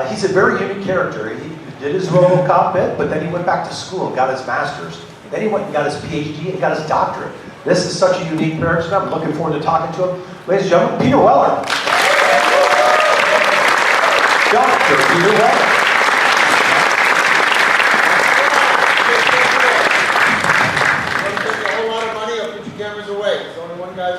He's a very unique character. He did his Robocop bit, but then he went back to school and got his master's. Then he went and got his PhD and got his doctorate. This is such a unique person. I'm looking forward to talking to him. Ladies and gentlemen, Peter Weller. Dr. Peter Weller.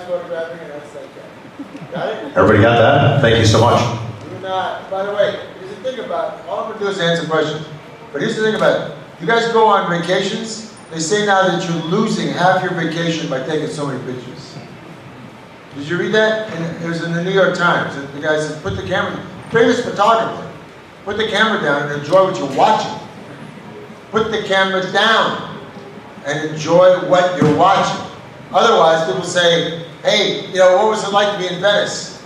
Photographing and that's like that. Got it? Everybody got that? Thank you so much. Do not. By the way, here's the thing about it. All I'm going to do is answer questions. But here's the thing about it. You guys go on vacations. They say now that you're losing half your vacation by taking so many pictures. Did you read that? And it was in the New York Times. The guy said, put the camera, famous photographer, put the camera down and enjoy what you're watching. Put the camera down and enjoy what you're watching. Otherwise, people say, hey, you know, what was it like to be in Venice?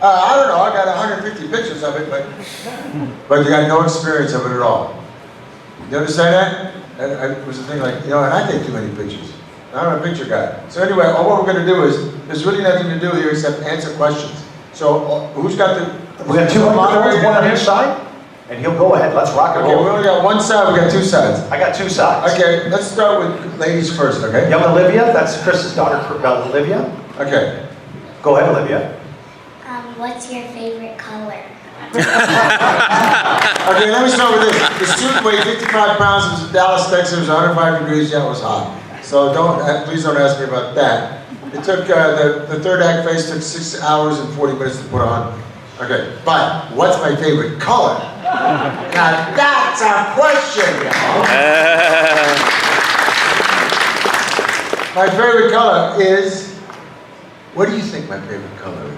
I don't know, I got 150 pictures of it, but you got no experience of it at all. You understand that? And it was a thing like, you know, and I take too many pictures. I'm a picture guy. So anyway, all what we're going to do is, there's really nothing to do here except answer questions. So who's got the... We got two microphones, one on each side, and he'll go ahead. Let's rock and roll. Okay, we only got one side, we got two sides. I got two sides. Okay, let's start with ladies first, okay? Young Olivia, that's Chris's daughter, Olivia. Okay. Go ahead, Olivia. What's your favorite color? Okay, let me start with this. The suit weighed 55 pounds. It was in Dallas, Texas. It was 105 degrees. Yeah, it was hot. So please don't ask me about that. It took, the third act face took 6 hours and 40 minutes to put on. Okay, but what's my favorite color? Now that's our question. My favorite color is, what do you think my favorite color is?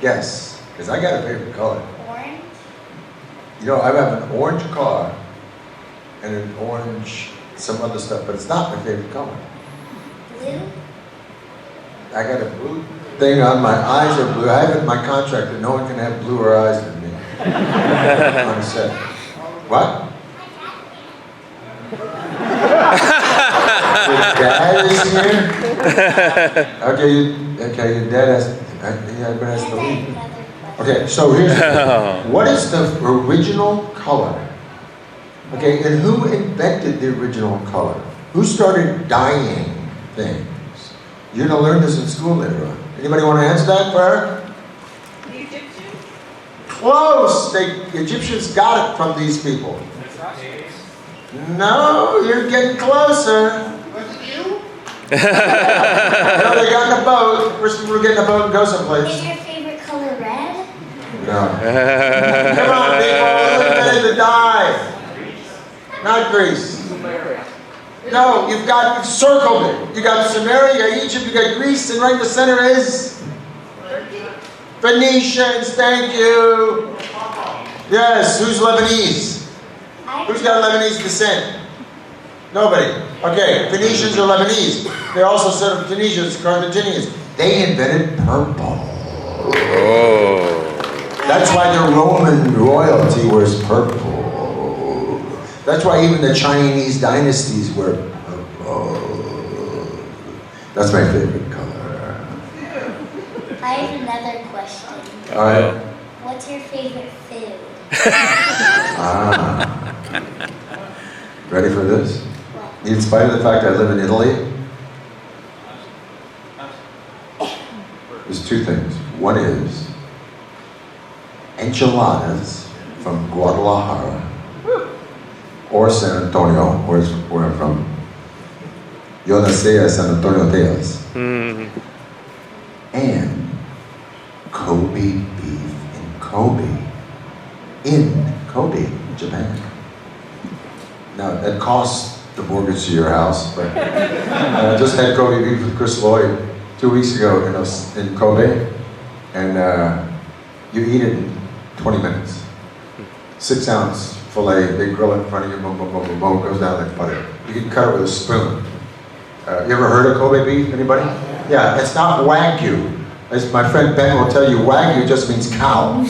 Guess, because I got a favorite color. Orange? You know, I have an orange car and an orange, some other stuff, but it's not my favorite color. Blue? I got a blue thing on, my eyes are blue. I have it in my contract that no one can have bluer eyes than me. On a set. What? Your dad is here? Okay, your dad has, everybody has to leave. Okay, so here's the thing. What is the original color? Okay, and who invented the original color? Who started dyeing things? You're gonna learn this in school later on. Anybody want to answer that for her? The Egyptians? Close! The Egyptians got it from these people. No, you're getting closer. Was it you? No, they got in a boat. First people were getting a boat and go someplace. Is your favorite color red? No. Come on, people. Look at the dye. Not Greece. No, you've circled it. You got Samaria, you got Egypt, you got Greece, and right in the center is Phoenicians. Thank you. Yes, who's Lebanese? Who's got Lebanese descent? Nobody. Okay, Phoenicians are Lebanese. They're also sort of Tunisians, Carthaginians. They invented purple. Oh. That's why the Roman royalty wears purple. That's why even the Chinese dynasties wear purple. That's my favorite color. I have another question. All right. What's your favorite food? Ready for this? In spite of the fact I live in Italy, there's two things. One is enchiladas from Guadalajara or San Antonio, where I'm from. Yo nací en San Antonio, Texas. And Kobe beef in Kobe, Japan. Now, that costs the mortgage to your house, but I just had Kobe beef with Chris Lloyd 2 weeks ago in Kobe, and you eat it in 20 minutes. 6-ounce filet, they grill it in front of you, boom, boom, boom, boom, boom, goes down like butter. You can cut it with a spoon. You ever heard of Kobe beef, anybody? Yeah, it's not Wagyu. As my friend Ben will tell you, Wagyu just means cow.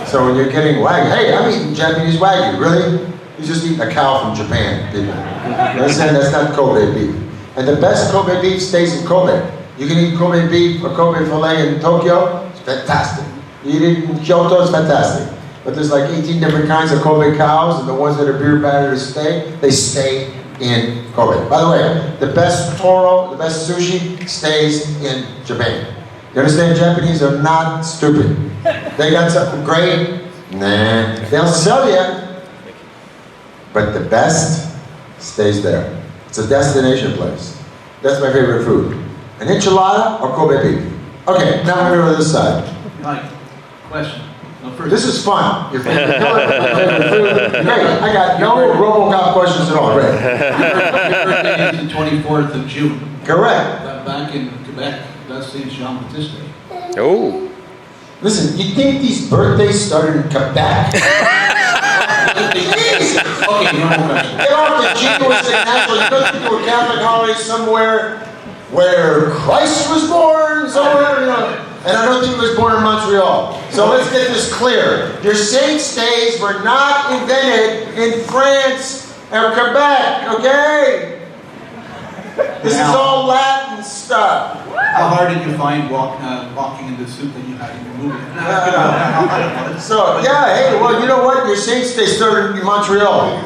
So when you're getting Wagyu, hey, I'm eating Japanese Wagyu, really? You're just eating a cow from Japan, people. You understand? That's not Kobe beef. And the best Kobe beef stays in Kobe. You can eat Kobe beef or Kobe filet in Tokyo, it's fantastic. You eat it in Kyoto, it's fantastic. But there's like 18 different kinds of Kobe cows, and the ones that are beer battered they stay in Kobe. By the way, the best toro, the best sushi stays in Japan. You understand? Japanese are not stupid. They got something great. Nah. They'll sell you. But the best stays there. It's a destination place. That's my favorite food. An enchilada or Kobe beef. Okay, now I'm going to go to this side. Mike, question. No, first, This is fun. Your favorite color, my favorite food. Great. I got no Robocop questions at all. Great. your birthday is the 24th of June. Correct. Back in Quebec, that's St. Jean Baptiste Day. Oh. Listen, you think these birthdays started in Quebec? Jeez. Okay, no more questions. Get off the jingoistic national. You don't think to a Catholic holiday somewhere where Christ was born, somewhere, you know. And I don't think he was born in Montreal. So let's get this clear. Your saints' days were not invented in France or Quebec, okay? This is all Latin stuff. How hard did you find walking in the suit that you had in the movie? So, yeah, hey, well, you know what? Your saints' day started in Montreal.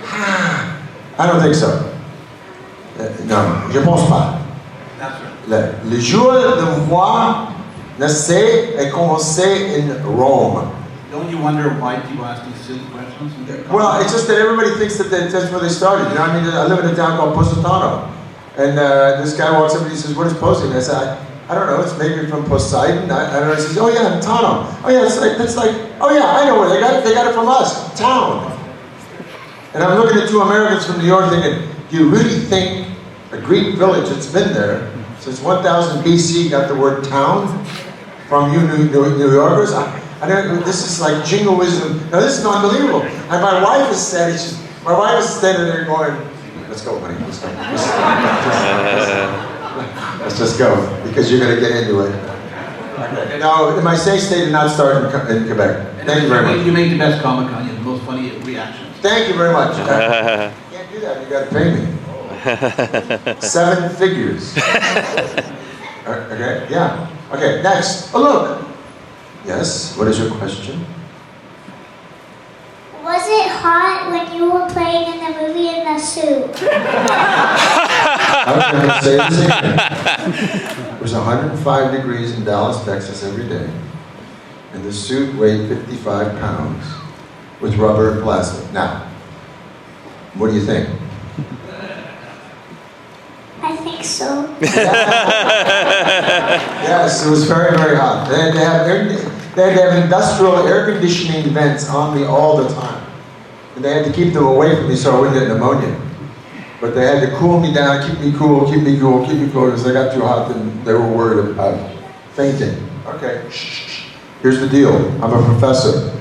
I don't think so. Non, je pense pas. That's right. Le jour de moi naissait et commençait in Rome. Don't you wonder why people ask these silly questions? Well, it's just that everybody thinks that that's where they started. You know, I mean, I live in a town called Positano. And this guy walks up and he says, "What is Positano?" I said, I don't know, it's maybe from Poseidon. I don't know. He says, "Oh yeah, Tano. Oh yeah, that's like, oh yeah, I know where they got it. They got it from us, town." And I'm looking at two Americans from New York thinking, do you really think a Greek village that's been there since 1000 BC got the word town from you New Yorkers? I don't, this is like jingoism. Now this is unbelievable. And my wife is saying, my wife is standing there going, "Let's go, honey, let's go. Let's just go, because you're going to get into it." Okay. No, my saints' day did not start in Quebec. Thank you very much. You made the best Comic-Con, you had the most funny reactions. Thank you very much. You can't do that, you got to pay me. 7 figures. Okay, yeah. Okay, next. Oh, look. Yes, what is your question? Was it hot when you were playing in the movie in the suit? I was going to say the same thing. It was 105 degrees in Dallas, Texas every day. And the suit weighed 55 pounds with rubber and plastic. Now, what do you think? I think so. Yes, it was very, very hot. They had to have industrial air conditioning vents on me all the time. And they had to keep them away from me so I wouldn't get pneumonia. But they had to cool me down, keep me cool, because I got too hot and they were worried about fainting. Okay, shh. Here's the deal. I'm a professor.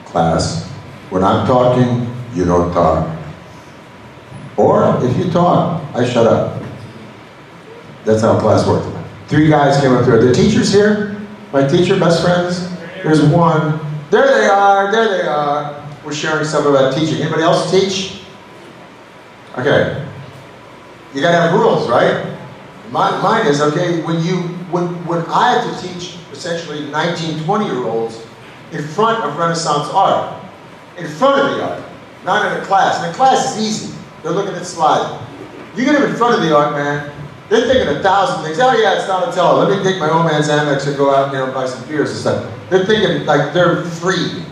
Class, when I'm talking, you don't talk. Or if you talk, I shut up. That's how class works. 3 guys came up there. The teachers here, my teacher, best friends. There's one. There they are. We're sharing stuff about teaching. Anybody else teach? Okay. You gotta have rules, right? Mine is, okay, when I have to teach essentially 19, 20-year-olds in front of Renaissance art, in front of the art, not in a class. In a class is easy. They're looking at slides. You get them in front of the art, man, they're thinking 1,000 things. Oh yeah, it's Donatello. Let me take my old man's Amex and go out, buy some beers and stuff. They're thinking like they're free.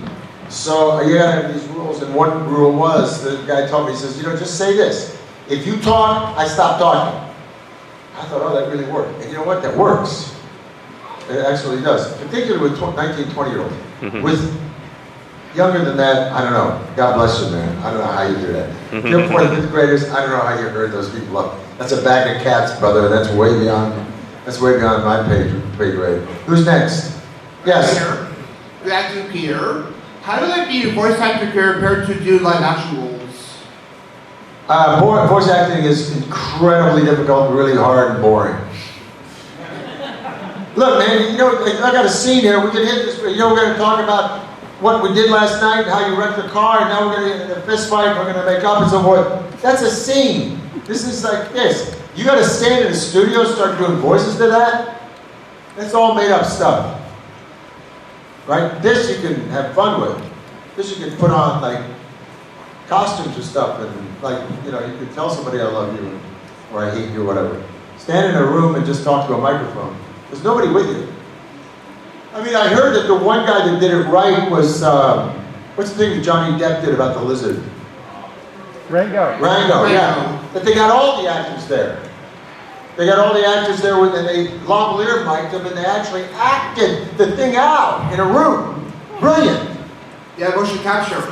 So you gotta have these rules, and one rule was, the guy told me, he says, just say this. If you talk, I stop talking. I thought, oh, that really worked. And you know what? That works. It actually does. Particularly with 19, 20-year-olds. Mm-hmm. With younger than that, I don't know. God bless you, man. I don't know how you do that. Mm-hmm. Your 4th, 5th graders, I don't know how you herd those people up. That's a bag of cats, brother. That's way beyond my pay grade. Who's next? Yes. Glad you're here. How did it be voice actor compared to do live action roles? Voice acting is incredibly difficult, really hard, and boring. Look, man, I got a scene here. We can hit this. We're going to talk about what we did last night, how you wrecked the car, and now we're going to get in a fist fight. We're going to make up and so forth. That's a scene. This is like this. You got to stand in a studio, start doing voices to that. That's all made up stuff. right? This you can have fun with. This you can put on like costumes or stuff, and like, you know, you can tell somebody I love you, or I hate you, or whatever. Stand in a room and just talk to a microphone. There's nobody with you. I mean, I heard that the one guy that did it right was, what's the thing that Johnny Depp did about the lizard? Rango. Rango, yeah. That they got all the actors there. They got all the actors there, and they lavalier mic'd them, and they actually acted the thing out in a room. Brilliant. Yeah, motion capture.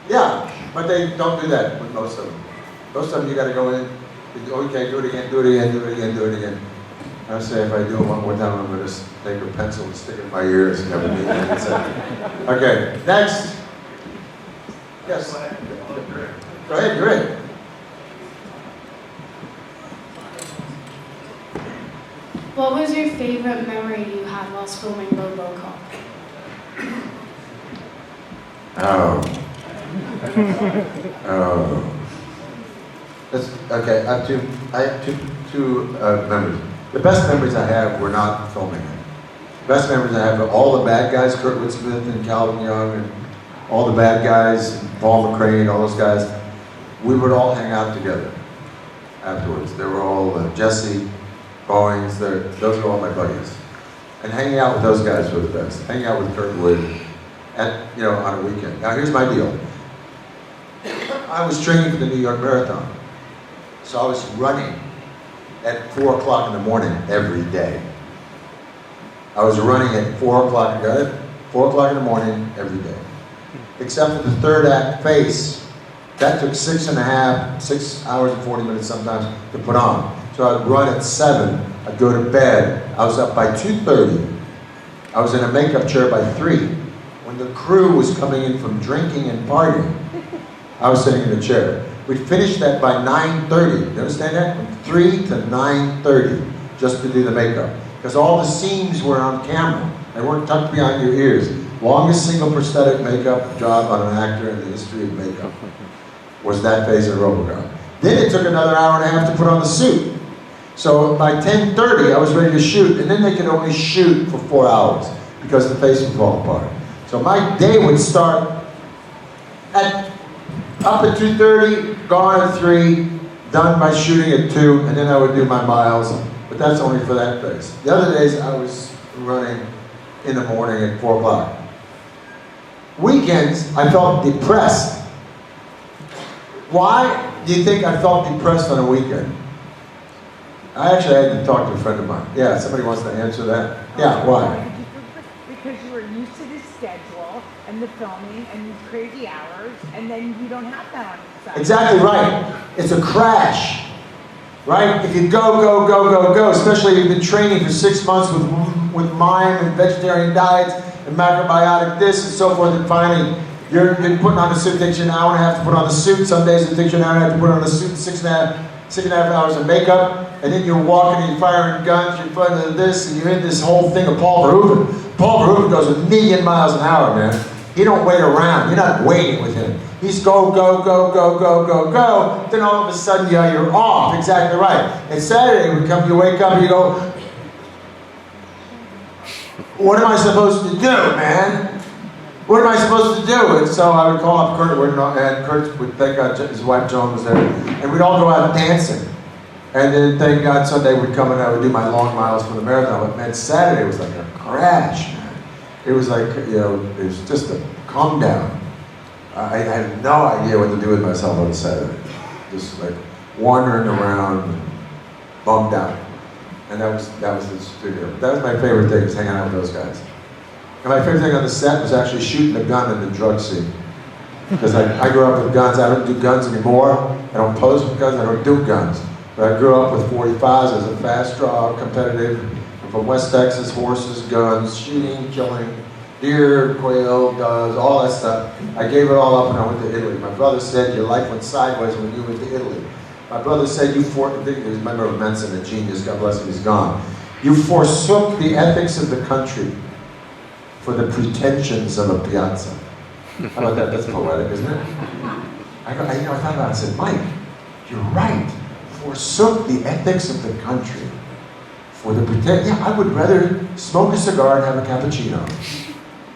Yeah, but they don't do that with most of them. Most of them, you got to go in. Okay, do it again, do it again, do it again, do it again. I say if I do it one more time, I'm going to take a pencil and stick it in my ears and never mean anything said. Okay, next. Yes. Go ahead, you're in. What was your favorite memory you had while filming Robocop? Oh. Oh. That's, okay, I have two memories. The best memories I have were not filming it. The best memories I have are all the bad guys, Kurtwood Smith and Calvin Young, and all the bad guys, and Paul McCrane, all those guys. We would all hang out together afterwards. They were all Jesse, Bowings, those were all my buddies. And hanging out with those guys were the best. Hanging out with Kurtwood on a weekend. Now here's my deal. I was training for the New York Marathon. So I was running at 4 o'clock in the morning every day. I was running at 4 o'clock, got it? 4 o'clock in the morning every day. Except for the third act face. That took 6 hours and 40 minutes sometimes to put on. So I'd run at 7, I'd go to bed. I was up by 2:30. I was in a makeup chair by 3. When the crew was coming in from drinking and partying, I was sitting in a chair. We'd finish that by 9:30. You understand that? From 3 to 9:30, just to do the makeup. Because all the seams were on camera. They weren't tucked behind your ears. Longest single prosthetic makeup job on an actor in the history of makeup was that phase of Robocop. Then it took another hour and a half to put on the suit. So by 10:30, I was ready to shoot, and then they could only shoot for 4 hours because the face would fall apart. So my day would start up at 2:30, gone at 3, done by shooting at 2, and then I would do my miles, but that's only for that phase. The other days I was running in the morning at 4 o'clock. Weekends, I felt depressed. Why do you think I felt depressed on a weekend? I actually had to talk to a friend of mine. Yeah, somebody wants to answer that? Yeah, why? Because you were used to the schedule and the filming and these crazy hours, and then you don't have that on your side. Exactly right. It's a crash, right? If you go, especially if you've been training for 6 months with mime and vegetarian diets and macrobiotic this and so forth, and finally you're putting on a suit. It takes you an hour and a half to put on the suit. Some days it takes you an hour and a half to put on the suit, 6.5 hours of makeup, and then you're walking and you're firing guns, you're fighting this, and you're in this whole thing of Paul Verhoeven. Paul Verhoeven goes 1,000,000 miles an hour, man. He don't wait around. You're not waiting with him. He's go. Then all of a sudden, you're off. Exactly right. And Saturday would come, you wake up and you go, what am I supposed to do, man? What am I supposed to do? And so I would call up Kurt, and Kurt would, thank God his wife Joan was there, and we'd all go out dancing. And then thank God Sunday would come and I would do my long miles for the marathon. But man, Saturday was like a crash, man. It was like, it was just a calm down. I had no idea what to do with myself on Saturday. Just like wandering around, bummed out. And that was the studio. That was my favorite thing, was hanging out with those guys. And my favorite thing on the set was actually shooting a gun in the drug scene. Because I grew up with guns. I don't do guns anymore. I don't pose with guns. I don't do guns. But I grew up with 45s as a fast draw, competitive. I'm from West Texas, horses, guns, shooting, killing, deer, quail, doves, all that stuff. I gave it all up when I went to Italy. My brother said your life went sideways when you went to Italy. My brother said you remember Mensa, a genius, God bless him, he's gone. You forsook the ethics of the country for the pretensions of a piazza. How about that? That's poetic, isn't it? I thought about it, I said, Mike, you're right. Forsook the ethics of the country for the pretend. Yeah, I would rather smoke a cigar and have a cappuccino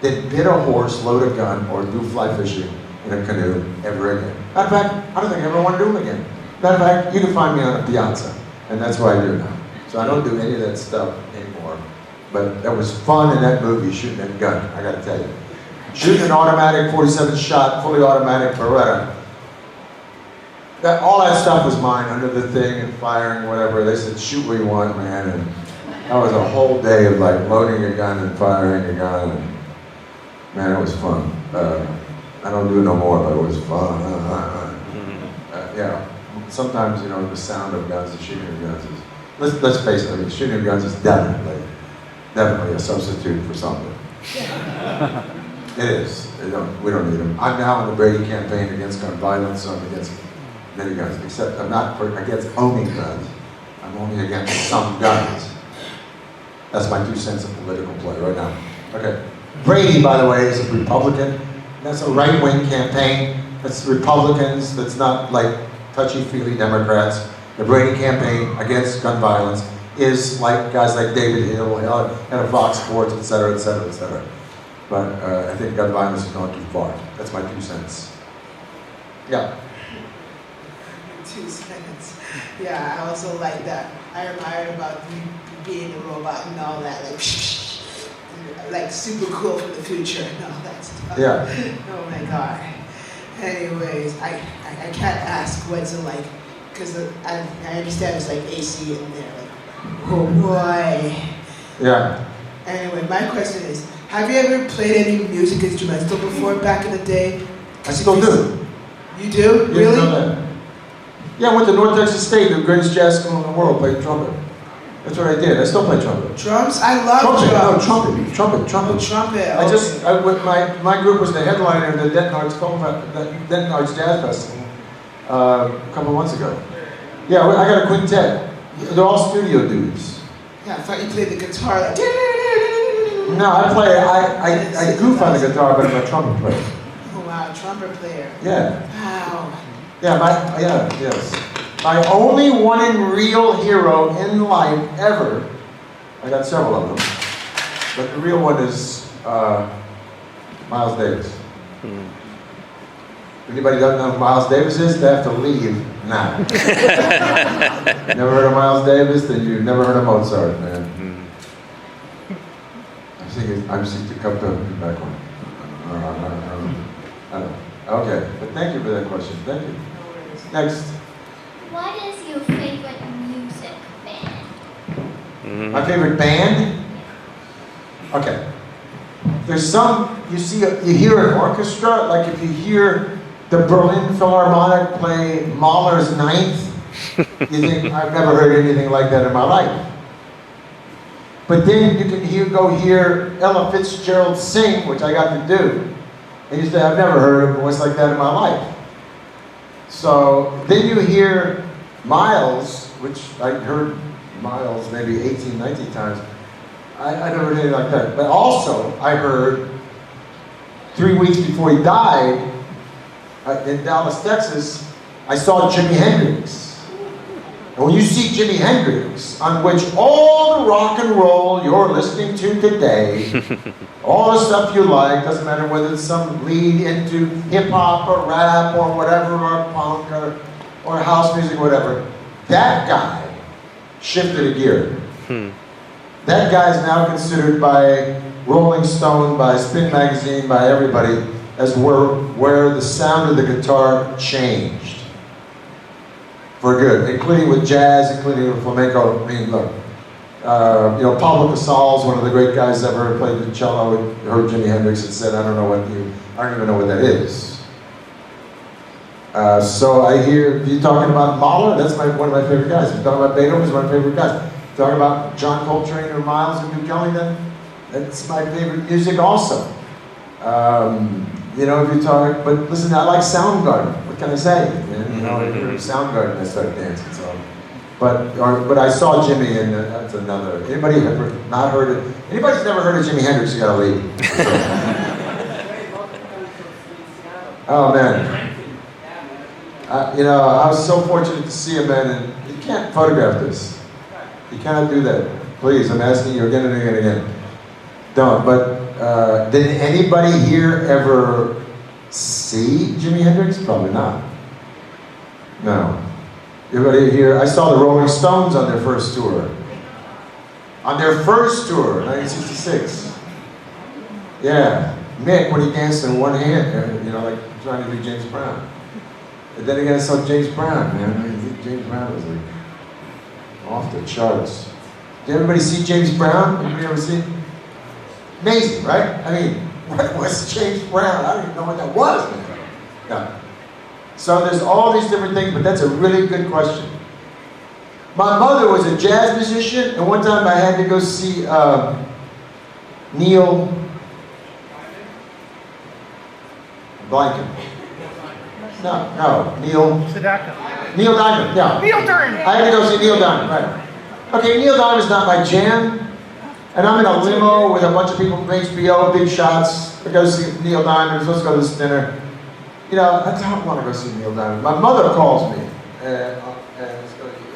than bid a horse, load a gun, or do fly fishing in a canoe ever again. Matter of fact, I don't think I ever want to do them again. Matter of fact, you can find me on a piazza, and that's what I do now. So I don't do any of that stuff anymore. But that was fun in that movie, shooting that gun, I gotta tell you. Shooting an automatic 47 shot, fully automatic Beretta. All that stuff was mine, under the thing and firing, whatever. They said, shoot what you want, man. And that was a whole day of like loading a gun and firing a gun. And, man, it was fun. I don't do it no more, but it was fun. Yeah, sometimes, you know, the sound of guns, the shooting of guns is, let's face it, I mean, shooting of guns is definitely a substitute for something. It is. We don't need them. I'm now in the Brady campaign against gun violence, so I'm against many guns, except I'm not against owning guns. I'm only against some guns. That's my 2 cents of political play right now. Okay. Brady, by the way, is a Republican. That's a right-wing campaign. That's Republicans. That's not like touchy-feely Democrats. The Brady campaign against gun violence is like guys like David Hill, and a Fox Sports, et cetera, et cetera, et cetera. But I think gun violence is gone too far. That's my 2 cents. Yeah. 2 cents. Yeah, I also like that. I admired about you being a robot and all that, like super cool for the future and all that stuff. Yeah. Oh my God. Anyways, I can't ask what's it like, because I understand it's like AC in there. Like, oh boy. Yeah. Anyway, my question is, have you ever played any music instrumental before back in the day? I still do. You do? You Really? know that? Yeah, I went to North Texas State, the greatest jazz school in the world, played trumpet. That's what I did. I still play trumpet. Drums? I love Trumpet, drums. no, trumpet. Oh, trumpet. I just, my group was the headliner of the Denton Jazz Festival a couple months ago. Yeah, I got a quintet. They're all studio dudes. Yeah, I thought you played the guitar. Like, No, I goof on the guitar, but I'm a trumpet player. oh wow, trumpet player. Yeah. Wow. Yeah, yes. My only one and real hero in life ever, I got several of them, but the real one is Miles Davis. Anybody doesn't know who Miles Davis is, they have to leave now. Never heard of Miles Davis? Then you've never heard of Mozart, man. I'm seeking to come to back one. I don't know. Okay, but thank you for that question. Thank you. Next. What is your favorite music band? My favorite band? Okay. There's some, you hear an orchestra, like if you hear the Berlin Philharmonic play Mahler's Ninth, you think, I've never heard anything like that in my life. But then you can go hear Ella Fitzgerald sing, which I got to do. And you say, I've never heard a voice like that in my life. So then you hear Miles, which I heard Miles maybe 18, 19 times. I never heard anything like that. But also, I heard 3 weeks before he died, in Dallas, Texas, I saw Jimi Hendrix. And when you see Jimi Hendrix, on which all the rock and roll you're listening to today, all the stuff you like, doesn't matter whether it's some lead into hip-hop or rap or whatever, or punk or house music, whatever, that guy shifted a gear. That guy is now considered by Rolling Stone, by Spin Magazine, by everybody, as where the sound of the guitar changed. For good, including with jazz, including with flamenco. I mean, look, Pablo Casal's one of the great guys ever played the cello. Heard Jimi Hendrix and said, I don't even know what that is. So I hear you talking about Mahler. That's one of my favorite guys. If you're talking about Beethoven, he's one of my favorite guys. If you're talking about John Coltrane or Miles and Duke Ellington, that's my favorite music also. If you talk, but listen, I like Soundgarden. What can I say? I hear Soundgarden, I start dancing. So, but I saw Jimmy, and that's another. Anybody not heard it? Anybody's never heard of Jimi Hendrix? You gotta leave. Oh man, I was so fortunate to see him, man, and you can't photograph this. You cannot do that. Please, I'm asking you again and again and again. Don't. But Did anybody here ever see Jimi Hendrix? Probably not. No. Everybody here, I saw the Rolling Stones on their first tour. On their first tour, 1966. Yeah. Mick, when he danced in one hand, like trying to do James Brown. And then again, I saw James Brown, man. I think James Brown was like off the charts. Did everybody see James Brown? Anybody ever see? Amazing, right? I mean, what was James Brown? I don't even know what that was, man. No. So there's all these different things, but that's a really good question. My mother was a jazz musician, and one time I had to go see Neil Blanken. No, Neil Diamond, yeah. Neil Diamond. I had to go see Neil Diamond, right. Okay, Neil Diamond's not my jam, and I'm in a limo with a bunch of people from HBO, big shots. I go see Neil Diamond, we're supposed to go to this dinner. I don't want to go see Neil Diamond. My mother calls me, and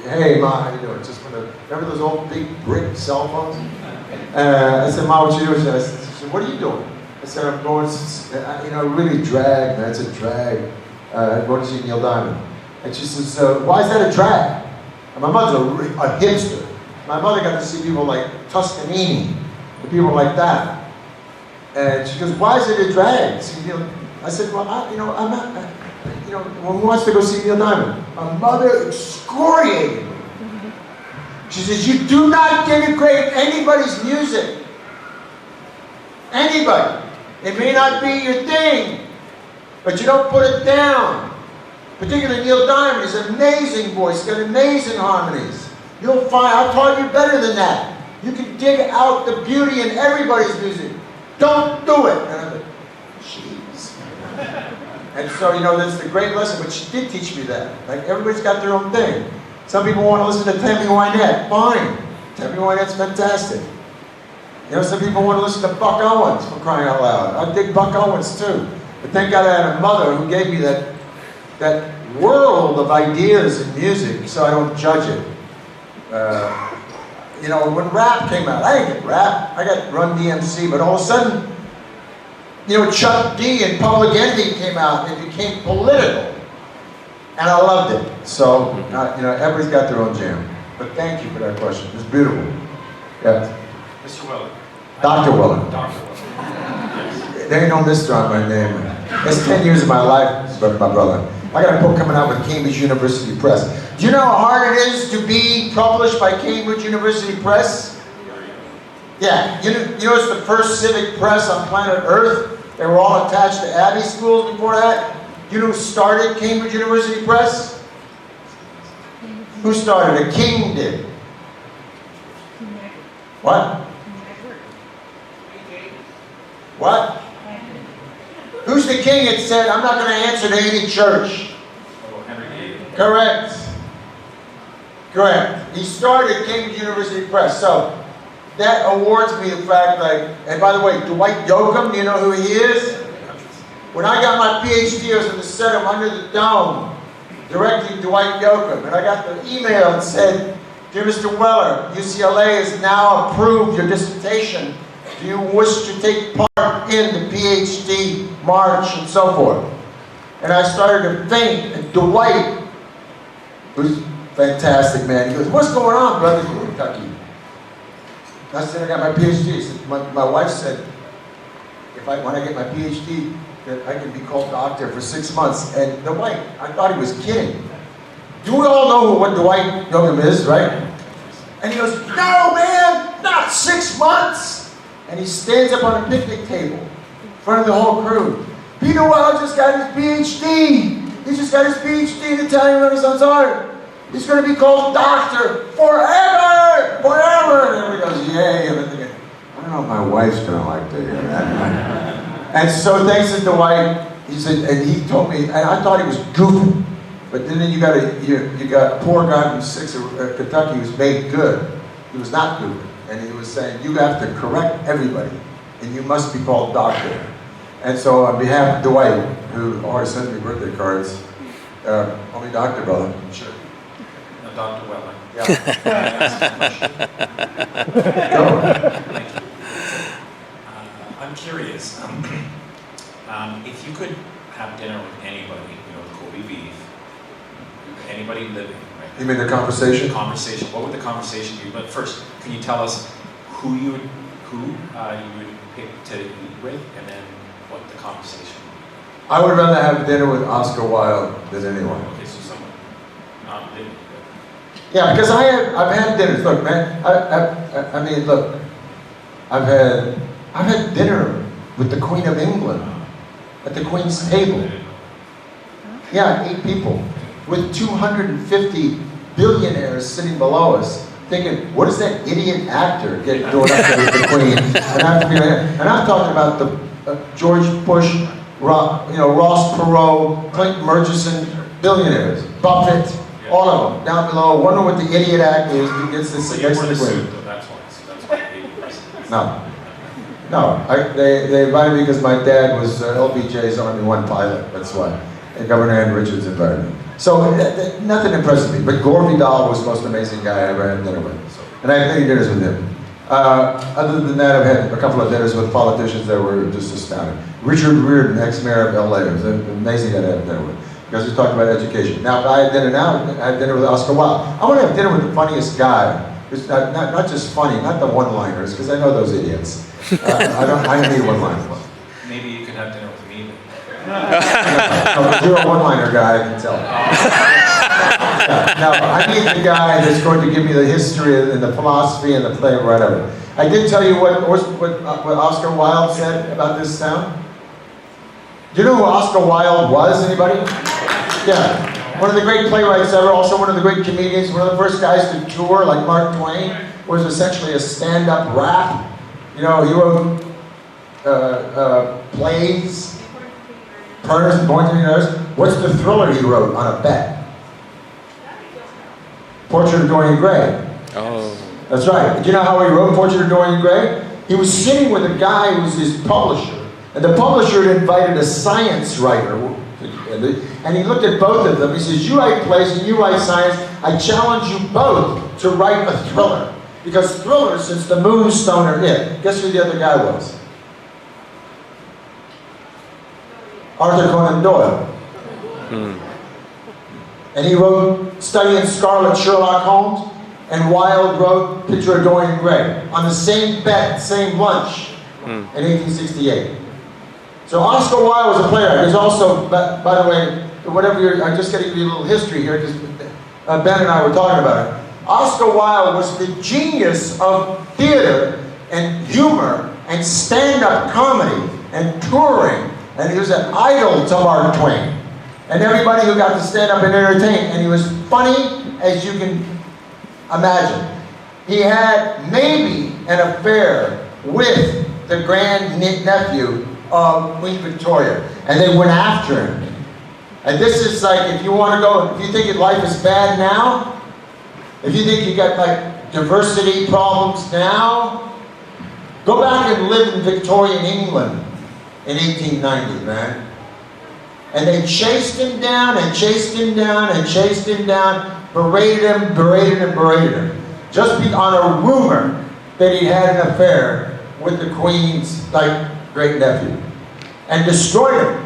hey, Ma, how you doing? Just remember those old big brick cell phones? I said, Ma, what you doing? She said, what are you doing? I said, I'm going, really drag, man, it's a drag. I'm going to see Neil Diamond. And she says, why is that a drag? And my mother's a hipster. My mother got to see people like Toscanini, and people like that. And she goes, why is it a drag? I said, well, I'm not, who wants to go see Neil Diamond? My mother excoriated me. She says, you do not denigrate anybody's music. Anybody. It may not be your thing, but you don't put it down. Particularly Neil Diamond, he's an amazing voice, he's got amazing harmonies. You'll find, I'll tell you better than that. You can dig out the beauty in everybody's music. Don't do it. And I'm like, jeez. And so, that's the great lesson, but she did teach me that. Like, everybody's got their own thing. Some people want to listen to Tammy Wynette. Fine. Tammy Wynette's fantastic. Some people want to listen to Buck Owens, for crying out loud. I dig Buck Owens too. But thank God I had a mother who gave me that world of ideas in music so I don't judge it. When rap came out, I didn't get rap. I got Run DMC, but all of a sudden, Chuck D and Public Enemy came out and it became political. And I loved it. So, everybody's got their own jam. But thank you for that question. It's beautiful. Yeah. Mr. Weller. Dr. Weller. Dr. Weller. Yes. There ain't no Mr. on my name. That's 10 years of my life, my brother. I got a book coming out with Cambridge University Press. Do you know how hard it is to be published by Cambridge University Press? Yeah. You know it's the first civic press on planet Earth? They were all attached to Abbey schools before that. You know who started Cambridge University Press? Who started it? King did. What? What? Who's the king that said, I'm not going to answer to any church? Correct. Correct. He started Cambridge University Press. So that awards me the fact and by the way, Dwight Yoakam, do you know who he is? When I got my PhD, I was in the set of Under the Dome, directing Dwight Yoakam. And I got the email that said, Dear Mr. Weller, UCLA has now approved your dissertation. Do you wish to take part in the PhD march and so forth? And I started to faint, and Dwight, who's fantastic, man, he goes, what's going on, brother? He's from Kentucky. I said, I got my PhD. He said, my wife said, when I get my PhD, that I can be called doctor for 6 months. And Dwight, I thought he was kidding. Do we all know what Dwight Yoakam is, right? And he goes, no, man, not 6 months. And he stands up on a picnic table in front of the whole crew. Peter Weller just got his PhD. He just got his PhD in Italian Renaissance art. He's going to be called doctor forever, forever. And everybody goes, yay. And I'm thinking, I don't know if my wife's going to like to hear that. And so thanks to Dwight, he said, and he told me, and I thought he was goofing. But then you got a poor guy from Kentucky who's made good. He was not goofing. And he was saying, you have to correct everybody, and you must be called doctor. And so on behalf of Dwight, who always sends me birthday cards, call me doctor, brother. Sure. No, Dr. Weller. Yeah. Thank you. I I'm curious. If you could have dinner with anybody, with Kobe beef, anybody living, right? You mean the conversation? Conversation. What would the conversation be? But first, can you tell us who you would pick to eat with, and then what the conversation would be? I would rather have dinner with Oscar Wilde than anyone. Okay, so someone not living. Yeah, because I've had dinners. Look, man, I mean, look, I've had dinner with the Queen of England at the Queen's table. Yeah, 8 people with 250 billionaires sitting below us, thinking, what does that idiot actor get doing up there with the Queen? And I have to be there. And I'm talking about the George Bush, Ross Perot, Clinton Murchison, billionaires, Buffett. All of them, down below. Wonder what the idiot act is who gets this next to the Queen. That's why. No. They invited me because my dad was LBJ's Army 1 pilot. That's why. And Governor Ann Richards invited me. So nothing impressed me. But Gore Vidal was the most amazing guy I ever had dinner with. And I had many dinners with him. Other than that, I've had a couple of dinners with politicians that were just astounding. Richard Reardon, ex-mayor of LA, was an amazing guy to have dinner with. Because we talked about education. Now, if I had dinner now, I had dinner with Oscar Wilde. I want to have dinner with the funniest guy. Who's not just funny, not the one-liners, because I know those idiots. I don't need one-liners. Maybe you could have dinner with me. No, you're a one-liner guy, I can tell. No, I need the guy that's going to give me the history and the philosophy and the play or whatever. I did tell you what Oscar Wilde said about this town. Do you know who Oscar Wilde was, anybody? Yeah, one of the great playwrights ever, also one of the great comedians, one of the first guys to tour, like Mark Twain, was essentially a stand-up rap. He wrote plays, Ernest Born to be Nurse. What's the thriller he wrote on a bet? Portrait of Dorian Gray. Oh. That's right. Do you know how he wrote Portrait of Dorian Gray? He was sitting with a guy who was his publisher. And the publisher had invited a science writer, and he looked at both of them. He says, you write plays and you write science. I challenge you both to write a thriller. Because thrillers, since the Moonstone are it. Guess who the other guy was? Arthur Conan Doyle. And he wrote Study in Scarlet, Sherlock Holmes, and Wilde wrote Picture of Dorian Gray on the same bet, same lunch in 1868. So Oscar Wilde was a playwright. He's also, by the way, I'm just getting you a little history here because Ben and I were talking about it. Oscar Wilde was the genius of theater and humor and stand-up comedy and touring, and he was an idol to Mark Twain and everybody who got to stand up and entertain, and he was funny as you can imagine. He had maybe an affair with the grand-nephew of Queen Victoria, and they went after him. And this is like, if you want to go, if you think your life is bad now, if you think you got like diversity problems now, go back and live in Victorian England in 1890, man. And they chased him down and chased him down and chased him down, berated him, just on a rumor that he had an affair with the Queen's great-nephew, and destroyed him.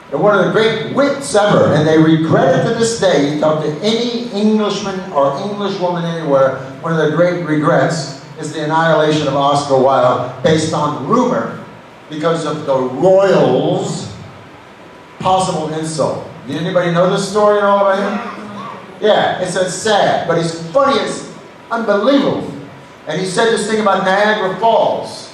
They're one of the great wits ever, and they regret it to this day. You talk to any Englishman or Englishwoman anywhere, one of their great regrets is the annihilation of Oscar Wilde based on rumor because of the royals' possible insult. Did anybody know this story at all about him? Yeah, it's sad, but he's funny as unbelievable. And he said this thing about Niagara Falls.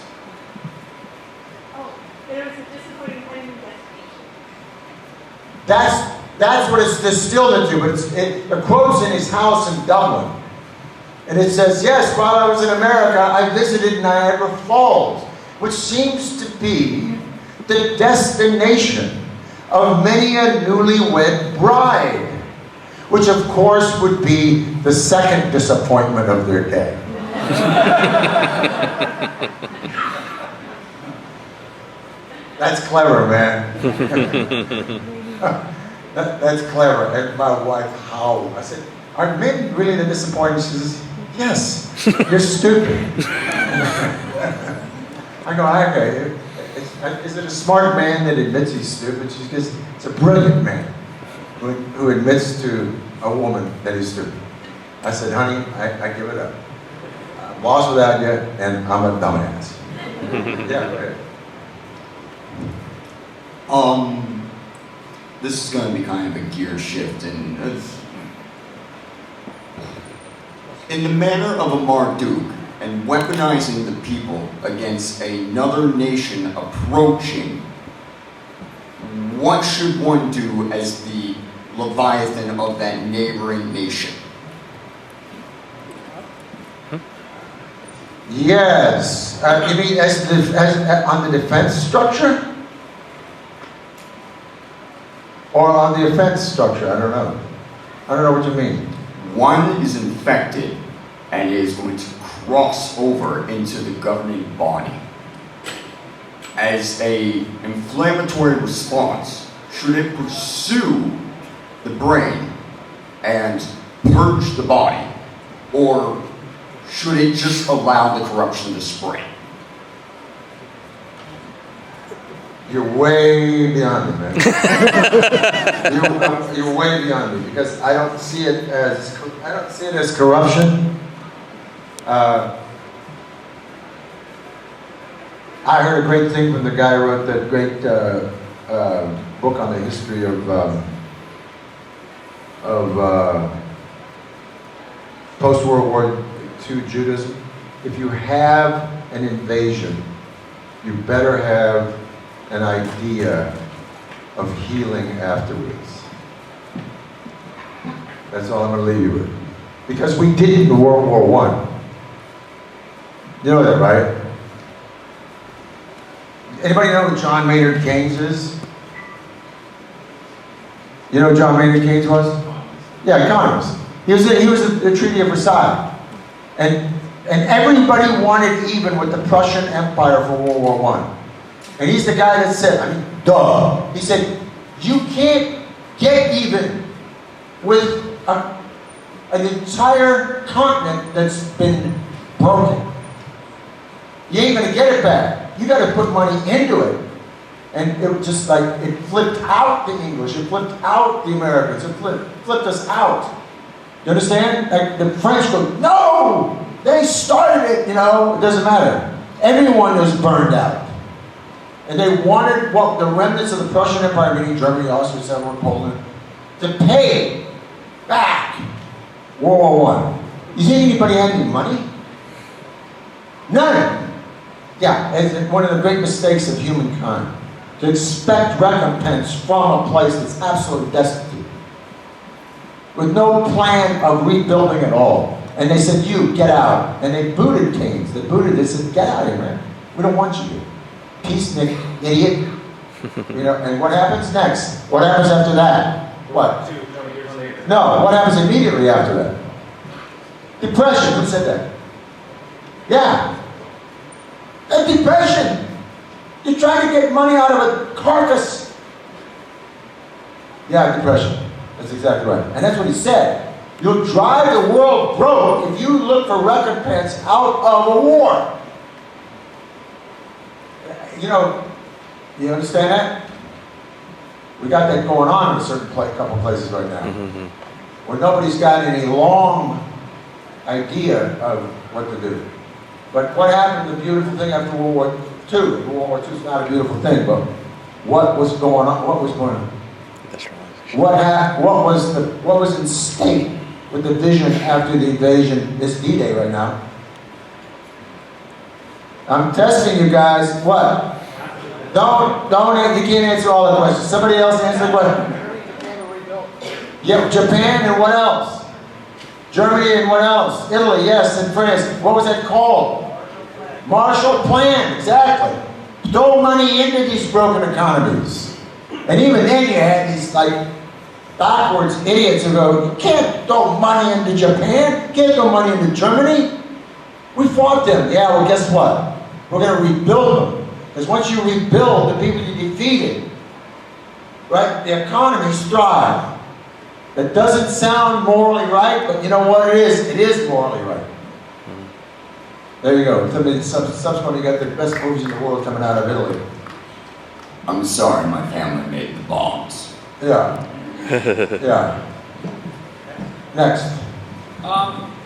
That's what it's distilled into, but the quote's in his house in Dublin. And it says, yes, while I was in America, I visited Niagara Falls, which seems to be the destination of many a newlywed bride, which of course would be the second disappointment of their day. That's clever, man. That's clever. And my wife howled. I said, are men really the disappointment? She says, yes, you're stupid. I go, okay, is it a smart man that admits he's stupid? She goes, it's a brilliant man who admits to a woman that he's stupid. I said, honey, I give it up. I'm lost without you, and I'm a dumbass. Yeah, go ahead. This is going to be kind of a gear shift, and in the manner of a Marduk, and weaponizing the people against another nation approaching, what should one do as the Leviathan of that neighboring nation? Yes. You mean as on the defense structure? Or on the offense structure? I don't know. I don't know what you mean. One is infected and is going to cross over into the governing body. As a inflammatory response, should it pursue the brain and purge the body, or should it just allow the corruption to spread? You're way beyond me, man. you're way beyond me, because I don't see it as corruption. I heard a great thing from the guy who wrote that great book on the history of post-World War II Judaism. If you have an invasion, you better have an idea of healing afterwards. That's all I'm going to leave you with. Because we did it in World War I. You know that, right? Anybody know who John Maynard Keynes is? You know who John Maynard Keynes was? Yeah, economist. He was the Treaty of Versailles. And everybody wanted even with the Prussian Empire for World War I. And he's the guy that said, duh. He said, you can't get even with an entire continent that's been broken. You ain't gonna get it back. You gotta put money into it. And it was just like, it flipped out the English, it flipped out the Americans, it flipped us out. You understand? Like the French go, no! They started it, it doesn't matter. Everyone was burned out. And they wanted the remnants of the Prussian Empire, meaning Germany, Austria, Savoy, Poland, to pay back World War I. You think anybody had any money? None. Yeah, it's one of the great mistakes of humankind, to expect recompense from a place that's absolutely destitute, with no plan of rebuilding at all. And they said, you, get out. And they booted Keynes. They said, get out of here, man. We don't want you here. Peacenik, idiot. And what happens next? What happens after that? What? 2 years later. No, what happens immediately after that? Depression. Who said that? Yeah. A depression. You're trying to get money out of a carcass. Yeah, depression. That's exactly right. And that's what he said. You'll drive the world broke if you look for recompense out of a war. You understand that? We got that going on in a certain couple places right now, where nobody's got any long idea of what to do. But what happened, the beautiful thing after World War II, World War II is not a beautiful thing, but what was going on, what was going on? What was in stake with the vision after the invasion, this D-Day right now? I'm testing you guys, what? You can't answer all the questions. Somebody else answer the question. Yeah, Japan and what else? Germany and what else? Italy, yes, and France. What was that called? Marshall Plan, exactly. Throw money into these broken economies. And even then you had these backwards idiots who go, you can't throw money into Japan, you can't throw money into Germany. We fought them. Yeah, well guess what? We're going to rebuild them. Because once you rebuild the people you defeated, right, the economies thrive. That doesn't sound morally right, but you know what it is? It is morally right. There you go. Subsequently, you got the best movies in the world coming out of Italy. I'm sorry, my family made the bombs. Yeah. Yeah. Next.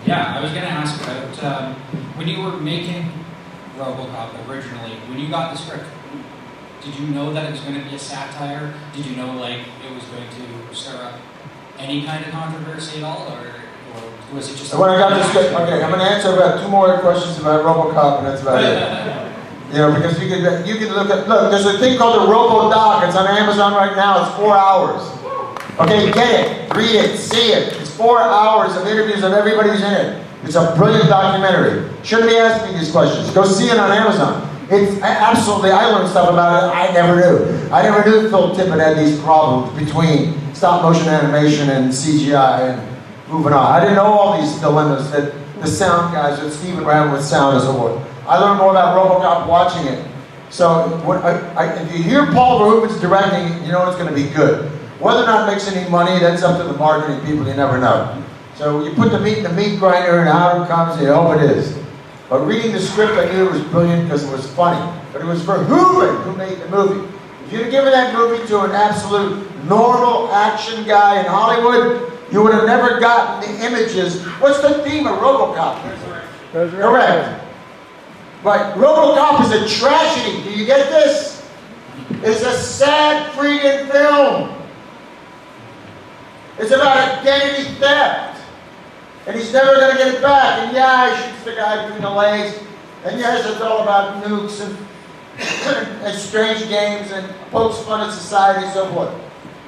Yeah, I was going to ask about when you were making Robocop originally, when you got the script, did you know that it was going to be a satire? Did you know like it was going to stir up any kind of controversy at all, or was it just? When I got the script, okay, I'm going to answer about 2 more questions about Robocop, and that's about it. You know, because you can look, there's a thing called the Robodoc. It's on Amazon right now. It's 4 hours. Okay, get it, read it, see it. It's 4 hours of interviews of everybody who's in it. It's a brilliant documentary. Shouldn't be asking these questions. Go see it on Amazon. It's absolutely, I learned stuff about it I never knew. I never knew Phil Tippett had these problems between stop motion animation and CGI and moving on. I didn't know all these dilemmas that the sound guys, that Steven ran with sound and so forth. I learned more about Robocop watching it. So if you hear Paul Verhoeven's directing, you know it's going to be good. Whether or not it makes any money, that's up to the marketing people, you never know. So you put the meat in the meat grinder and out it comes, you hope it is. But reading the script, I knew it was brilliant because it was funny. But it was Verhoeven who made the movie. If you'd have given that movie to an absolute normal action guy in Hollywood, you would have never gotten the images. What's the theme of Robocop? Correct. Right, Robocop is a tragedy. Do you get this? It's a sad freaking film. It's about identity theft. And he's never going to get it back. And yeah, he shoots the guy between the legs. And yes, it's all about nukes and strange games and pokes fun at society and so forth.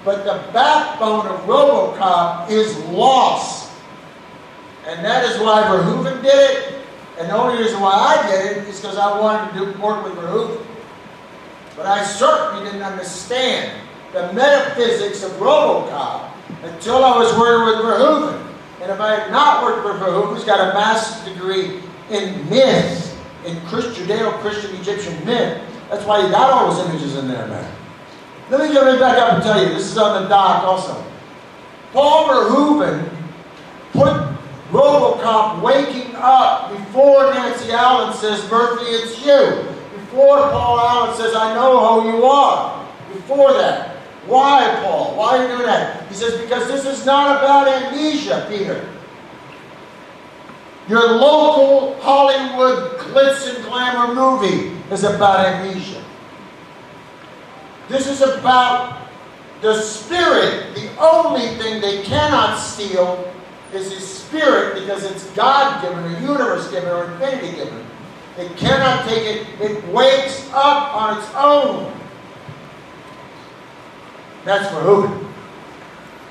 But the backbone of Robocop is loss. And that is why Verhoeven did it. And the only reason why I did it is because I wanted to work with Verhoeven. But I certainly didn't understand the metaphysics of Robocop until I was working with Verhoeven. And if I had not worked with Verhoeven, who's got a master's degree in myth, in Judeo-Christian Egyptian myth, that's why you got all those images in there, man. Let me get right back up and tell you, this is on the doc also. Paul Verhoeven put Robocop waking up before Nancy Allen says, Murphy, it's you. Before Paul Allen says, I know who you are. Before that. Why, Paul? Why are you doing that? He says, because this is not about amnesia, Peter. Your local Hollywood glitz and glamour movie is about amnesia. This is about the spirit. The only thing they cannot steal is his spirit, because it's God-given, or universe-given, or infinity-given. They cannot take it. It wakes up on its own. That's Verhoeven.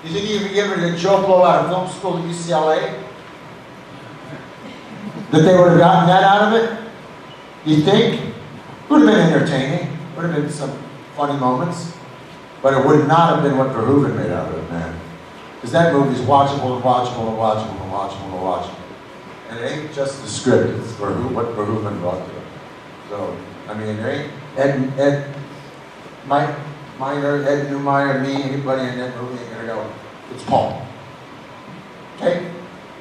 You think you could give it a Joe Blow out of film school at UCLA? That they would have gotten that out of it? You think? Would have been entertaining. Would have been some funny moments. But it would not have been what Verhoeven made out of it, man. Because that movie is watchable and watchable and watchable and watchable and watchable. And it ain't just the script, it's what Verhoeven brought to it. So, I mean, there ain't Mike Miner, Ed Neumeyer, me, anybody in that movie ain't gonna go, it's Paul. Okay?